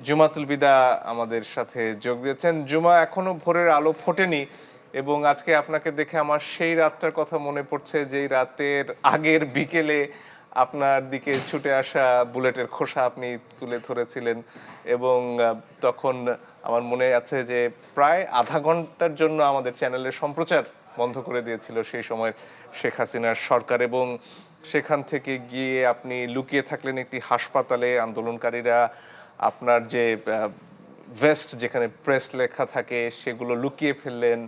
জুমাতুল বিদা আমাদের সাথে যোগ দিয়েছেন। জুমা, এখনো ভোরের আলো ফোটেনি এবং আজকে আপনাকে দেখে আমার সেই রাতটার কথা মনে পড়ছে যেই রাতের আগের বিকেলে আপনার দিকে ছুটে আসা বুলেটের খোসা আপনি তুলে ধরেছিলেন এবং তখন আমার মনে আছে যে প্রায় আধা ঘন্টার জন্য আমাদের চ্যানেলের সম্প্রচার বন্ধ করে দিয়েছিল সেই সময় শেখ হাসিনার সরকার, এবং সেখান থেকে গিয়ে আপনি লুকিয়ে থাকলেন একটি হাসপাতালে। আন্দোলনকারীরা আপনার যে ভেস্ট যেখানে প্রেস লেখা থাকে সেগুলো লুকিয়ে ফেললেন।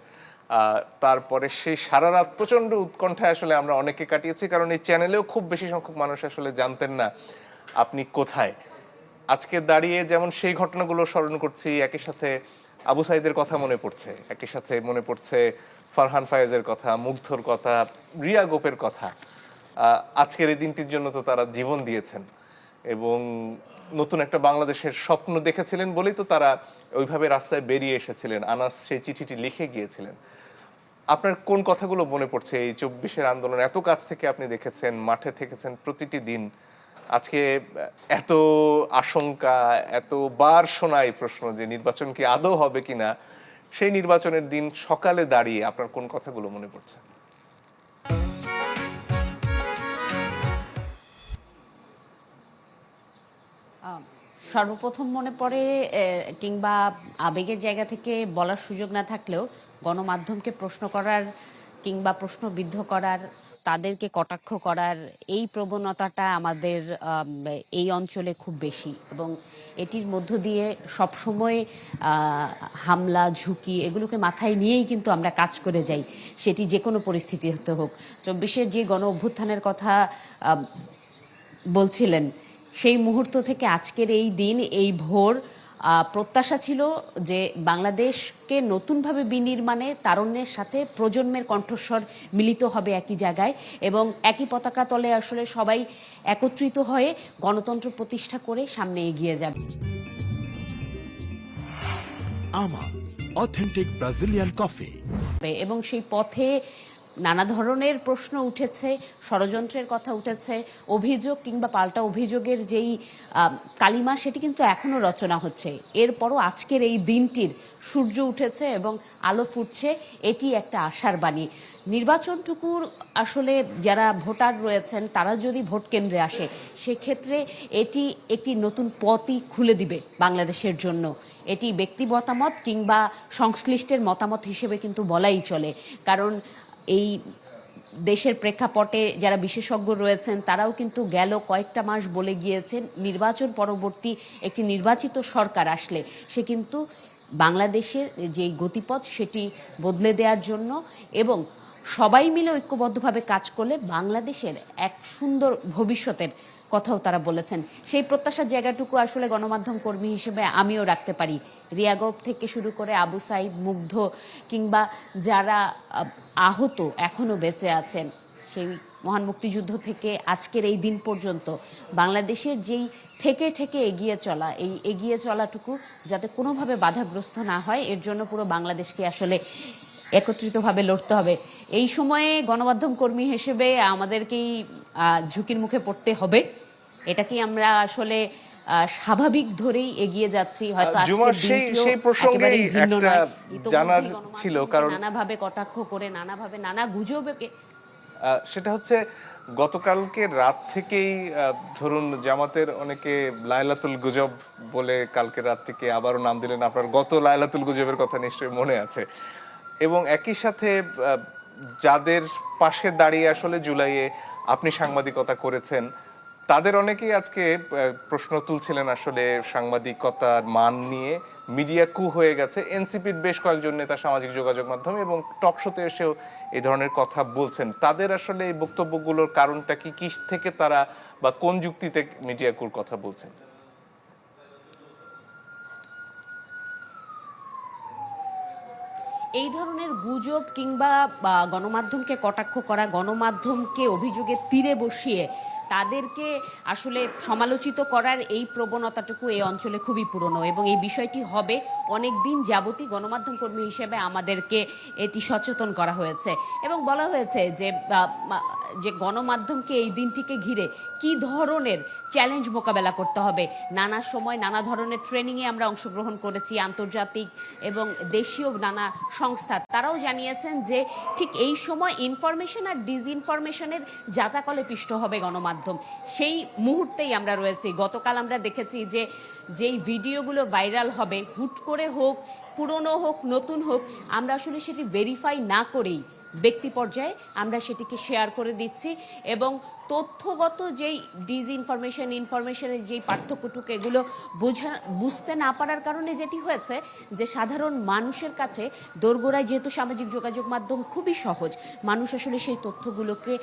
তারপরে সেই সারা রাত প্রচণ্ড উৎকণ্ঠায় আসলে আমরা অনেকে কাটিয়েছি, কারণ এই চ্যানেলেও খুব বেশি সংখ্যক মানুষ আসলে জানতেন না আপনি কোথায়। আজকে দাঁড়িয়ে যেমন সেই ঘটনাগুলো স্মরণ করছি, একই সাথে আবু সাইদের কথা মনে পড়ছে, একই সাথে মনে পড়ছে ফারহান ফায়েজের কথা, মুগ্ধর কথা, রিয়া গোপের কথা। আজকের এই দিনটির জন্য তো তারা জীবন দিয়েছেন এবং নতুন একটা বাংলাদেশের স্বপ্ন দেখেছিলেন বলেই তো তারা ওইভাবে রাস্তায় বেরিয়ে এসেছিলেন। আনাস সেই চিঠিটি লিখে গিয়েছিলেন। আপনার কোন কথাগুলো মনে পড়ছে এই 24-এর আন্দোলন? এত কাছ থেকে আপনি দেখেছেন, মাঠে থেকেছেন প্রতিটি দিন। আজকে এত আশঙ্কা, এতবার শোনায় প্রশ্ন যে নির্বাচন কি আদৌ হবে কিনা, সেই নির্বাচনের দিন সকালে দাঁড়িয়ে আপনার কোন কথাগুলো মনে পড়ছে? সর্বপ্রথম মনে পড়ে, কিংবা আবেগের জায়গা থেকে বলার সুযোগ না থাকলেও গণমাধ্যমকে প্রশ্ন করার কিংবা প্রশ্নবিদ্ধ করার, তাদেরকে কটাক্ষ করার এই প্রবণতাটা আমাদের এই অঞ্চলে খুব বেশি, এবং এটির মধ্য দিয়ে সবসময় হামলা, ঝুঁকি এগুলোকে মাথায় নিয়েই কিন্তু আমরা কাজ করে যাই, সেটি যে কোনো পরিস্থিতি হতে হোক। 24-এর যে গণ অভ্যুত্থানের কথা বলছিলেন, সেই মুহূর্ত থেকে আজকের এই দিন, এই ভোর, প্রত্যাশা ছিল যে বাংলাদেশকে নতুনভাবে বিনির্মাণে তারুণ্যের সাথে প্রজন্মের কণ্ঠস্বর মিলিত হবে একই জায়গায়, এবং একই পতাকা তলে আসলে সবাই একত্রিত হয়ে গণতন্ত্র প্রতিষ্ঠা করে সামনে এগিয়ে যাবে। আমা অথেন্টিক ব্রাজিলিয়ান কফি। এবং সেই পথে নানা ধরনের প্রশ্ন উঠেছে, ষড়যন্ত্রের কথা উঠেছে, অভিযোগ কিংবা পাল্টা অভিযোগের যেই কালিমা, সেটি কিন্তু এখনও রচনা হচ্ছে। এরপরও আজকের এই দিনটির সূর্য উঠেছে এবং আলো ফুটছে, এটি একটা আশার বাণী। নির্বাচনটুকুর আসলে যারা ভোটার রয়েছেন তারা যদি ভোট কেন্দ্রে আসে, সেক্ষেত্রে এটি একটি নতুন পথই খুলে দিবে বাংলাদেশের জন্য। এটি ব্যক্তি মতামত কিংবা সংশ্লিষ্টের মতামত হিসেবে কিন্তু বলাই চলে, কারণ এই দেশের প্রেক্ষাপটে যারা বিশেষজ্ঞ রয়েছেন তারাও কিন্তু গেল কয়েকটা মাস বলে গিয়েছেন, নির্বাচন পরবর্তী একটি নির্বাচিত সরকার আসলে সে কিন্তু বাংলাদেশের যে গতিপথ সেটি বদলে দেওয়ার জন্য এবং সবাই মিলে ঐক্যবদ্ধভাবে কাজ করলে বাংলাদেশের এক সুন্দর ভবিষ্যতের কথাও তারা বলেছেন। সেই প্রত্যাশার জায়গাটুকু আসলে গণমাধ্যম কর্মী হিসেবে আমিও রাখতে পারি। রিয়া গোপ থেকে শুরু করে আবু সাইদ, মুগ্ধ কিংবা যারা আহত এখনও বেঁচে আছেন, সেই মহান মুক্তিযুদ্ধ থেকে আজকের এই দিন পর্যন্ত বাংলাদেশের যেই ঠেকে ঠেকে এগিয়ে চলা, এই এগিয়ে চলাটুকু যাতে কোনোভাবে বাধাগ্রস্ত না হয়, এর জন্য পুরো বাংলাদেশকে আসলে একত্রিতভাবে লড়তে হবে। এই সময়ে গণমাধ্যম কর্মী হিসেবে আমাদেরকেই ঝুঁকির মুখে পড়তে হবে, এটাকে আমরা আসলে স্বাভাবিক ধরেই এগিয়ে যাচ্ছি। হয়তো আজকের দিনটিও একেবারেই ভিন্ন নয়। জানার ছিল, কারণ নানাভাবে কটাক্ষ করে, নানাভাবে নানা গুজবকে, সেটা হচ্ছে গতকালকে রাত থেকেই ধরুন জামাতের অনেকে লায়লাতুল গুজব বলে কালকে রাতটিকে আবারও নাম দিলেন। আপনার গত লায়লাতুল গুজবের কথা নিশ্চয়ই মনে আছে। এবং একই সাথে যাদের পাশে দাঁড়িয়ে আসলে জুলাইয়ে আপনি সাংবাদিকতা করেছেন, তাদের অনেকেই আজকে প্রশ্ন তুলছিলেন আসলে সাংবাদিকতার মান নিয়ে। মিডিয়া কু হয়ে গেছে। এনসিপির বেশ কয়েকজন নেতা সামাজিক যোগাযোগ মাধ্যমে এবং টক শোতে এসেও এই ধরনের কথা বলছেন। তাদের আসলে এই বক্তব্যগুলোর কারণটা কি, কি থেকে তারা বা কোন যুক্তিতে মিডিয়া কুর কথা বলছেন? এই ধরনের গুজব কিংবা গণমাধ্যমকে কটাক্ষ করা, গণমাধ্যমকে অভিযোগের তীরে বসিয়ে তাদেরকে আসলে সমালোচিত করার এই প্রবণতাটুকু এই অঞ্চলে খুবই পুরনো, এবং এই বিষয়টি হবে অনেক দিন যাবতই গণমাধ্যম কর্মী হিসেবে আমাদেরকে এটি সচেতন করা হয়েছে এবং বলা হয়েছে যে যে গণমাধ্যমকে এই দিনটিকে ঘিরে কি ধরনের চ্যালেঞ্জ মোকাবেলা করতে হবে। নানা সময় নানা ধরনের ট্রেনিংয়ে আমরা অংশগ্রহণ করেছি, আন্তর্জাতিক এবং দেশীয় নানা সংস্থা তারাও জানিয়েছেন যে ঠিক এই সময় ইনফরমেশন আর ডিসইনফরমেশনের জাতাকলে পিষ্ট হবে গণমাধ্যম। সেই মুহূর্তেই আমরা রয়েছি। গতকাল আমরা দেখেছি যে যেই ভিডিওগুলো ভাইরাল হবে, হুট করে হোক, পুরনো হোক, নতুন হোক, আমরা আসলে সেটি ভেরিফাই না করেই ব্যক্তি পর্যায়ে আমরা সেটিকে শেয়ার করে দিচ্ছি এবং তথ্যগত যেই ডিসইনফরমেশন ইনফরমেশনের যেই পার্থক্যটুকু এগুলো বুঝতে না পারার কারণে যেটি হয়েছে যে সাধারণ মানুষের কাছে দোরগোড়ায় যেহেতু সামাজিক যোগাযোগ মাধ্যম খুবই সহজ, মানুষ আসলে সেই তথ্যগুলোকে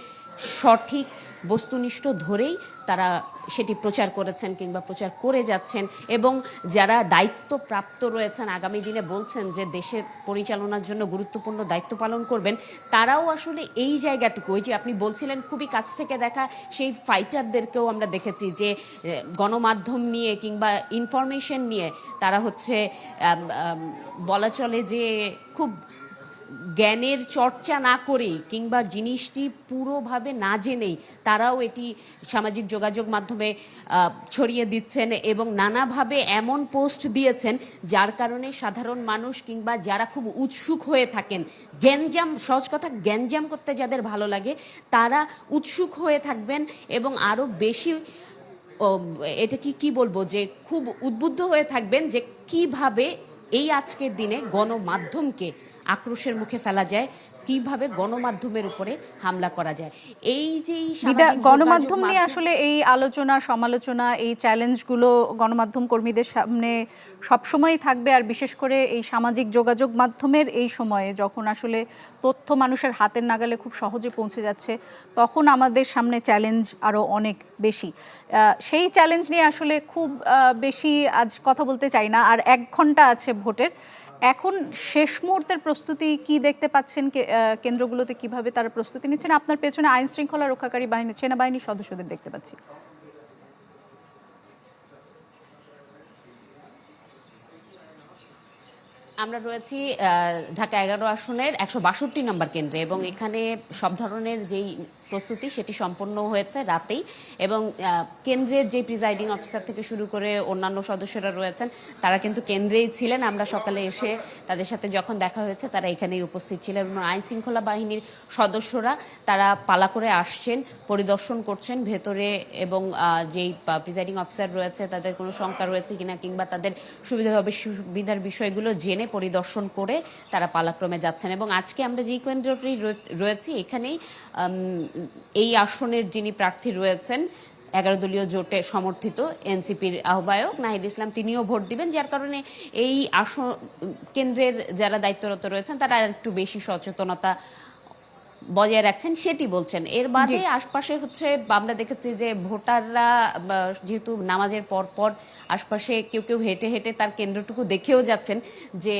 সঠিক বস্তুনিষ্ঠ ধরেই তারা সেটি প্রচার করেছেন কিংবা প্রচার করে যাচ্ছেন এবং যারা দায়িত্বপ্রাপ্ত রয়েছেন আগামী দিনে বলছেন যে দেশের পরিচালনার জন্য গুরুত্বপূর্ণ দায়িত্ব পালন করবেন, তারাও আসলে এই জায়গাটুকু, ওই যে আপনি বলছিলেন খুবই কাছ থেকে দেখা সেই ফাইটারদেরকেও আমরা দেখেছি যে গণমাধ্যম নিয়ে কিংবা ইনফরমেশন নিয়ে তারা হচ্ছে বলা চলে যে খুব জ্ঞানের চর্চা না করেই কিংবা জিনিসটি পুরোভাবে না জেনেই তারাও এটি সামাজিক যোগাযোগ মাধ্যমে ছড়িয়ে দিচ্ছেন এবং নানাভাবে এমন পোস্ট দিয়েছেন যার কারণে সাধারণ মানুষ কিংবা যারা খুব উৎসুক হয়ে থাকেন, গ্যাঞ্জাম, সহজ কথা গ্যাঞ্জাম করতে যাদের ভালো লাগে তারা উৎসুক হয়ে থাকবেন এবং আরও বেশি এটা কি বলবো যে খুব উদ্বুদ্ধ হয়ে থাকবেন যে কিভাবে এই আজকের দিনে গণমাধ্যমকে আক্রোশের মুখে ফেলা যায়, কিভাবে গণমাধ্যমের উপরে হামলা করা যায়। এই যে গণমাধ্যম নিয়ে আসলে এই আলোচনা সমালোচনা এই চ্যালেঞ্জগুলো গণমাধ্যম কর্মীদের সামনে সবসময়ই থাকবে, আর বিশেষ করে এই সামাজিক যোগাযোগ মাধ্যমের এই সময়ে যখন আসলে তথ্য মানুষের হাতের নাগালে খুব সহজে পৌঁছে যাচ্ছে, তখন আমাদের সামনে চ্যালেঞ্জ আরও অনেক বেশি। সেই চ্যালেঞ্জ নিয়ে আসলে খুব বেশি আজ কথা বলতে চাই না। আর 1 ঘন্টা আছে ভোটের। এখন শেষ মুহূর্তের প্রস্তুতি কি দেখতে পাচ্ছেন? কেন্দ্রগুলোতে কিভাবে তারা প্রস্তুতি নিচ্ছেন? আপনার পেছনে আইন শৃঙ্খলা রক্ষাকারী বাহিনী, সেনাবাহিনীর সদস্যদের দেখতে পাচ্ছি। আমরা রয়েছি ঢাকা 11 আসনের 162 নম্বর কেন্দ্রে এবং এখানে সব ধরনের যেই প্রস্তুতি সেটি সম্পন্ন হয়েছে রাতেই এবং কেন্দ্রের যে প্রিজাইডিং অফিসার থেকে শুরু করে অন্যান্য সদস্যরা রয়েছেন তারা কিন্তু কেন্দ্রেই ছিলেন। আমরা সকালে এসে তাদের সাথে যখন দেখা হয়েছে তারা এখানেই উপস্থিত ছিলেন এবং আইন শৃঙ্খলা বাহিনীর সদস্যরা তারা পালা করে আসছেন, পরিদর্শন করছেন ভেতরে এবং যেই প্রিজাইডিং অফিসার রয়েছে তাদের কোনো শঙ্কা রয়েছে কিনা কিংবা তাদের সুবিধার বিষয়গুলো জেনে পরিদর্শন করে তারা পালাক্রমে যাচ্ছেন। এবং আজকে আমরা যেই কেন্দ্রটি রয়েছি এখানেই এই আসনের যিনি প্রার্থী রয়েছেন 11 দলীয় জোটে সমর্থিত এনসিপির আহ্বায়ক নাহিদ ইসলাম, তিনিও ভোট দিবেন, যার কারণে এই আসন কেন্দ্রের যারা দায়িত্বরত রয়েছেন তারা একটু বেশি সচেতনতা বজায় রাখছেন সেটি বলছেন। এর বাদে আশপাশে হচ্ছে আমরা দেখেছি যে ভোটাররা যেহেতু নামাজের পর আশপাশে কেউ হেঁটে হেঁটে তার কেন্দ্রটুকু দেখেও যাচ্ছেন যে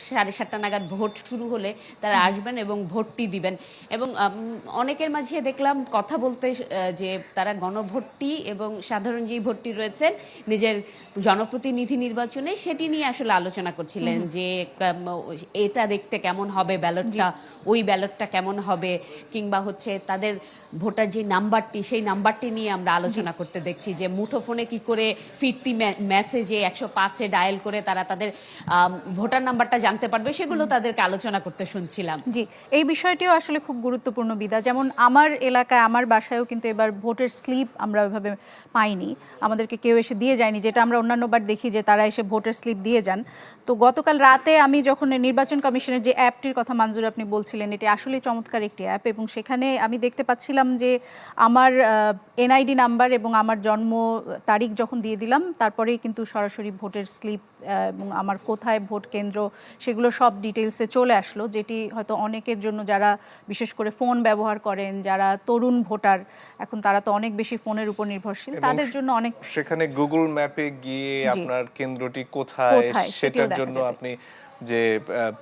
7:30 নাগাদ ভোট শুরু হলে তারা আসবেন এবং ভোটটি দিবেন। এবং অনেকের মাঝে দেখলাম কথা বলতে যে তারা গণভোটটি এবং সাধারণ যেই ভোটটি রয়েছেন নিজের জনপ্রতিনিধি নির্বাচনে সেটি নিয়ে আসলে আলোচনা করছিলেন যে এটা দেখতে কেমন হবে ব্যালটটা, ওই ব্যালটটা কেমন হবে, কিংবা হচ্ছে তাদের ভোটার যে নাম্বারটি সেই নাম্বারটি নিয়ে আমরা আলোচনা করতে দেখছি যে মুঠোফোনে কি করে ফিরতি মেসেজে 105-এ ডায়াল করে তারা তাদের ভোটার নাম্বারটা জানতে পারবে, সেগুলো তাদেরকে আলোচনা করতে শুনছিলাম। জি, এই বিষয়টিও আসলে খুব গুরুত্বপূর্ণ বিদা। যেমন আমার এলাকায় আমার বাসায়ও কিন্তু এবার ভোটের স্লিপ আমরা ওইভাবে পাইনি, আমাদেরকে কেউ এসে দিয়ে যায়নি, যেটা আমরা অন্যান্যবার দেখি যে তারা এসে ভোটের স্লিপ দিয়ে যান। তো গতকাল রাতে আমি যখন নির্বাচন কমিশনের যে অ্যাপটির কথা মঞ্জুর আপনি বলছিলেন, এটি আসলে চমৎকার একটি অ্যাপ এবং সেখানে আমি দেখতে পাচ্ছিলাম যে আমার এনআইডি নাম্বার এবং আমার জন্ম তারিখ যখন দিয়ে দিলাম তারপরেই কিন্তু সরাসরি ভোটের স্লিপ এবং আমার কোথায় ভোট কেন্দ্র সেগুলো সব ডিটেলসে চলে আসলো, যেটি হয়তো অনেকের জন্য যারা বিশেষ করে ফোন ব্যবহার করেন, যারা তরুণ ভোটার এখন তারা তো অনেক বেশি ফোনের উপর নির্ভরশীল, তাদের জন্য অনেক সেখানে গুগল ম্যাপে গিয়ে আপনার কেন্দ্রটি কোথায় সেটার জন্য আপনি যে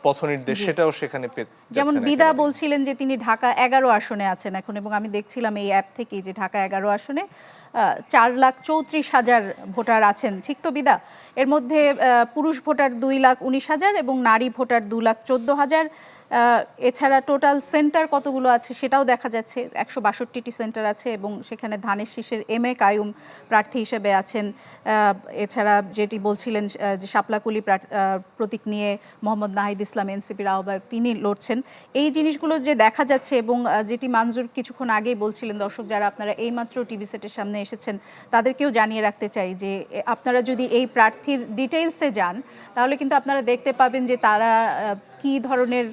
পথ নির্দেশ সেটাও সেখানে পেতে, যেমন বিদা বলছিলেন যে তিনি ঢাকা 11 আসনে আছেন এখন এবং আমি দেখছিলাম এই অ্যাপ থেকেই যে ঢাকা 11 আসনে 4,34,000 ভোটার আছেন, ঠিক তো বিদা? এর মধ্যে পুরুষ ভোটার 2,19,000 এবং নারী ভোটার 2,14,000, এছাড়া টোটাল সেন্টার কতগুলো আছে সেটাও দেখা যাচ্ছে, 162টি সেন্টার আছে এবং সেখানে ধানের শীষের MA কায়ুম প্রার্থী হিসেবে আছেন। এছাড়া যেটি বলছিলেন যে শাপলাকুলি প্রতীক নিয়ে মোহাম্মদ নাহিদ ইসলাম এনসিপির আহ্বায়ক তিনি লড়ছেন। এই জিনিসগুলো যে দেখা যাচ্ছে এবং যেটি মানজুর কিছুক্ষণ আগেই বলছিলেন, দর্শক যারা আপনারা এইমাত্র টিভি সেটের সামনে এসেছেন তাদেরকেও জানিয়ে রাখতে চাই যে আপনারা যদি এই প্রার্থীর ডিটেইলসে যান তাহলে কিন্তু আপনারা দেখতে পাবেন যে তারা কি ধরনের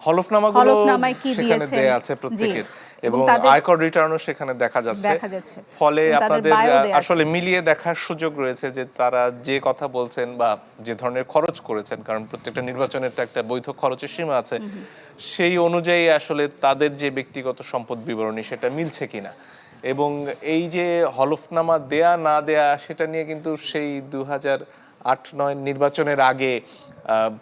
হলফনামাগুলো হলফনামায় কি সেখানে দিয়েছেন। দেয়া আছে প্রত্যেকের, জি। এবং তাদের- আয়কর রিটার্নও সেখানে দেখা যাচ্ছে। ফলে এবং তাদের আপনাদের bio দেয়া আছে। আসলে মিলিয়ে দেখার সুযোগ রয়েছে যে তারা যে কথা বলছেন বা যে ধরনের খরচ করেছেন, কারণ প্রত্যেকটা নির্বাচনের তো একটা বৈধ খরচের সীমা আছে, সেই অনুযায়ী আসলে তাদের যে ব্যক্তিগত সম্পদ বিবরণী সেটা মিলছে কিনা। এবং এই যে হলফনামা দেয়া না দেয়া সেটা নিয়ে কিন্তু সেই 2008-9 নির্বাচনের আগে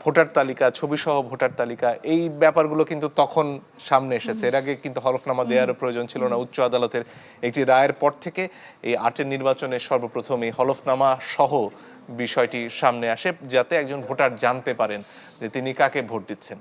ভোটার তালিকা, ছবিসহ ভোটার তালিকা, এই ব্যাপারগুলো কিন্তু তখন সামনে এসেছে। এর আগে কিন্তু হলফনামা দেওয়ারও প্রয়োজন ছিল না। উচ্চ আদালতের একটি রায়ের পর থেকে এই 8-এর নির্বাচনে সর্বপ্রথম এই হলফনামা সহ বিষয়টি সামনে আসে, যাতে একজন ভোটার জানতে পারেন যে তিনি কাকে ভোট দিচ্ছেন।